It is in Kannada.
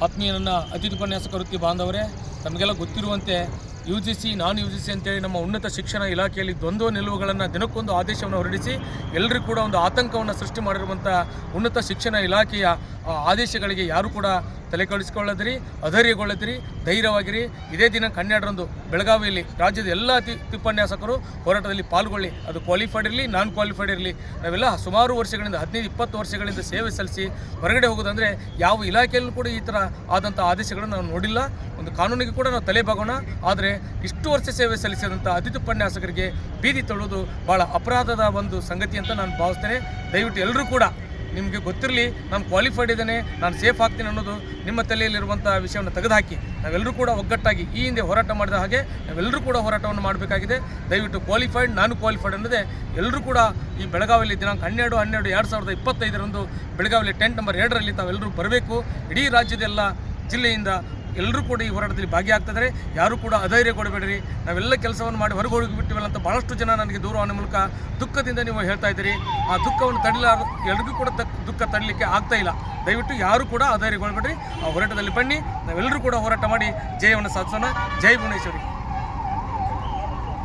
ಆತ್ಮೀಯ ನನ್ನ ಅತಿಥಿ ಉಪನ್ಯಾಸಕ ವೃತ್ತಿ ಬಾಂಧವರೇ, ತಮಗೆಲ್ಲ ಗೊತ್ತಿರುವಂತೆ UGC ನಾನ್ UGC ಅಂತೇಳಿ ನಮ್ಮ ಉನ್ನತ ಶಿಕ್ಷಣ ಇಲಾಖೆಯಲ್ಲಿ ದ್ವಂದ್ವ ನಿಲುವುಗಳನ್ನು ದಿನಕ್ಕೊಂದು ಆದೇಶವನ್ನು ಹೊರಡಿಸಿ ಎಲ್ಲರಿಗೂ ಕೂಡ ಒಂದು ಆತಂಕವನ್ನು ಸೃಷ್ಟಿ ಮಾಡಿರುವಂಥ ಉನ್ನತ ಶಿಕ್ಷಣ ಇಲಾಖೆಯ ಆದೇಶಗಳಿಗೆ ಯಾರು ಕೂಡ ತಲೆ ಕೆಡಿಸಿಕೊಳ್ಳದಿರಿ, ಅಧೈರ್ಯಗೊಳ್ಳದಿರಿ, ಧೈರ್ಯವಾಗಿರಿ. ಇದೇ ದಿನ 12ರಂದು ಬೆಳಗಾವಿಯಲ್ಲಿ ರಾಜ್ಯದ ಎಲ್ಲ ಉಪನ್ಯಾಸಕರು ಹೋರಾಟದಲ್ಲಿ ಪಾಲ್ಗೊಳ್ಳಿ. ಅದು ಕ್ವಾಲಿಫೈಡ್ ಇರಲಿ, ನಾನ್ ಕ್ವಾಲಿಫೈಡ್ ಇರಲಿ. ನಾವೆಲ್ಲ ಸುಮಾರು ವರ್ಷಗಳಿಂದ 15-20 ವರ್ಷಗಳಿಂದ ಸೇವೆ ಸಲ್ಲಿಸಿ ಹೊರಗಡೆ ಹೋಗೋದಂದರೆ ಯಾವ ಇಲಾಖೆಯಲ್ಲೂ ಕೂಡ ಈ ಥರ ಆದಂಥ ಆದೇಶಗಳನ್ನು ನಾವು ನೋಡಿಲ್ಲ. ಒಂದು ಕಾನೂನಿಗೆ ಕೂಡ ನಾವು ತಲೆ ಬಾಗೋಣ. ಆದರೆ ಇಷ್ಟು ವರ್ಷ ಸೇವೆ ಸಲ್ಲಿಸಿದಂಥ ಅತಿಥಿ ಉಪನ್ಯಾಸಕರಿಗೆ ಬೀದಿ ತಳ್ಳುವುದು ಭಾಳ ಅಪರಾಧದ ಒಂದು ಸಂಗತಿ ಅಂತ ನಾನು ಭಾವಿಸ್ತೇನೆ. ದಯವಿಟ್ಟು ಎಲ್ಲರೂ ಕೂಡ ನಿಮಗೆ ಗೊತ್ತಿರಲಿ, ನಾನು ಕ್ವಾಲಿಫೈಡ್ ಇದ್ದೇನೆ, ನಾನು ಸೇಫ್ ಆಗ್ತೀನಿ ಅನ್ನೋದು ನಿಮ್ಮ ತಲೆಯಲ್ಲಿರುವಂಥ ವಿಷಯವನ್ನು ತೆಗೆದುಹಾಕಿ ನಾವೆಲ್ಲರೂ ಕೂಡ ಒಗ್ಗಟ್ಟಾಗಿ ಈ ಹಿಂದೆ ಹೋರಾಟ ಮಾಡಿದ ಹಾಗೆ ನಾವೆಲ್ಲರೂ ಕೂಡ ಹೋರಾಟವನ್ನು ಮಾಡಬೇಕಾಗಿದೆ. ದಯವಿಟ್ಟು ಕ್ವಾಲಿಫೈಡ್, ನಾನು ಕ್ವಾಲಿಫೈಡ್ ಅನ್ನೋದೇ ಎಲ್ಲರೂ ಕೂಡ ಈ ಬೆಳಗಾವಿಯಲ್ಲಿ ದಿನಾಂಕ 12/12/2025 ಬೆಳಗಾವಿಯಲ್ಲಿ ಟೆಂಟ್ ನಂಬರ್ 2ರಲ್ಲಿ ತಾವೆಲ್ಲರೂ ಬರಬೇಕು. ಇಡೀ ರಾಜ್ಯದ ಎಲ್ಲ ಜಿಲ್ಲೆಯಿಂದ ಎಲ್ಲರೂ ಕೂಡ ಈ ಹೋರಾಟದಲ್ಲಿ ಭಾಗಿಯಾಗ್ತಿದ್ದಾರೆ. ಯಾರು ಕೂಡ ಅಧೈರ್ಯಗೊಳ್ಳಬೇಡಿರಿ. ನಾವೆಲ್ಲ ಕೆಲಸವನ್ನು ಮಾಡಿ ಹೊರಗೆ ಹೋಗಿಬಿಟ್ಟಿವಲ್ಲ ಅಂತ ಭಾಳಷ್ಟು ಜನ ನನಗೆ ದೂರವಾಣಿ ಮೂಲಕ ದುಃಖದಿಂದ ನೀವು ಹೇಳ್ತಾ ಇದ್ದೀರಿ. ಆ ದುಃಖವನ್ನು ತಡಲಾರ ಎಲ್ರಿಗೂ ಕೂಡ ದುಃಖ ತಡಲಿಕ್ಕೆ ಆಗ್ತಾ ಇಲ್ಲ. ದಯವಿಟ್ಟು ಯಾರು ಕೂಡ ಅಧೈರ್ಯಗೊಳ್ಳಬೇಡ್ರಿ. ಆ ಹೋರಾಟದಲ್ಲಿ ಬನ್ನಿ, ನಾವೆಲ್ಲರೂ ಕೂಡ ಹೋರಾಟ ಮಾಡಿ ಜಯವನ್ನು ಸಾಧಿಸೋಣ. ಜೈ ಭುವನೇಶ್ವರಿ.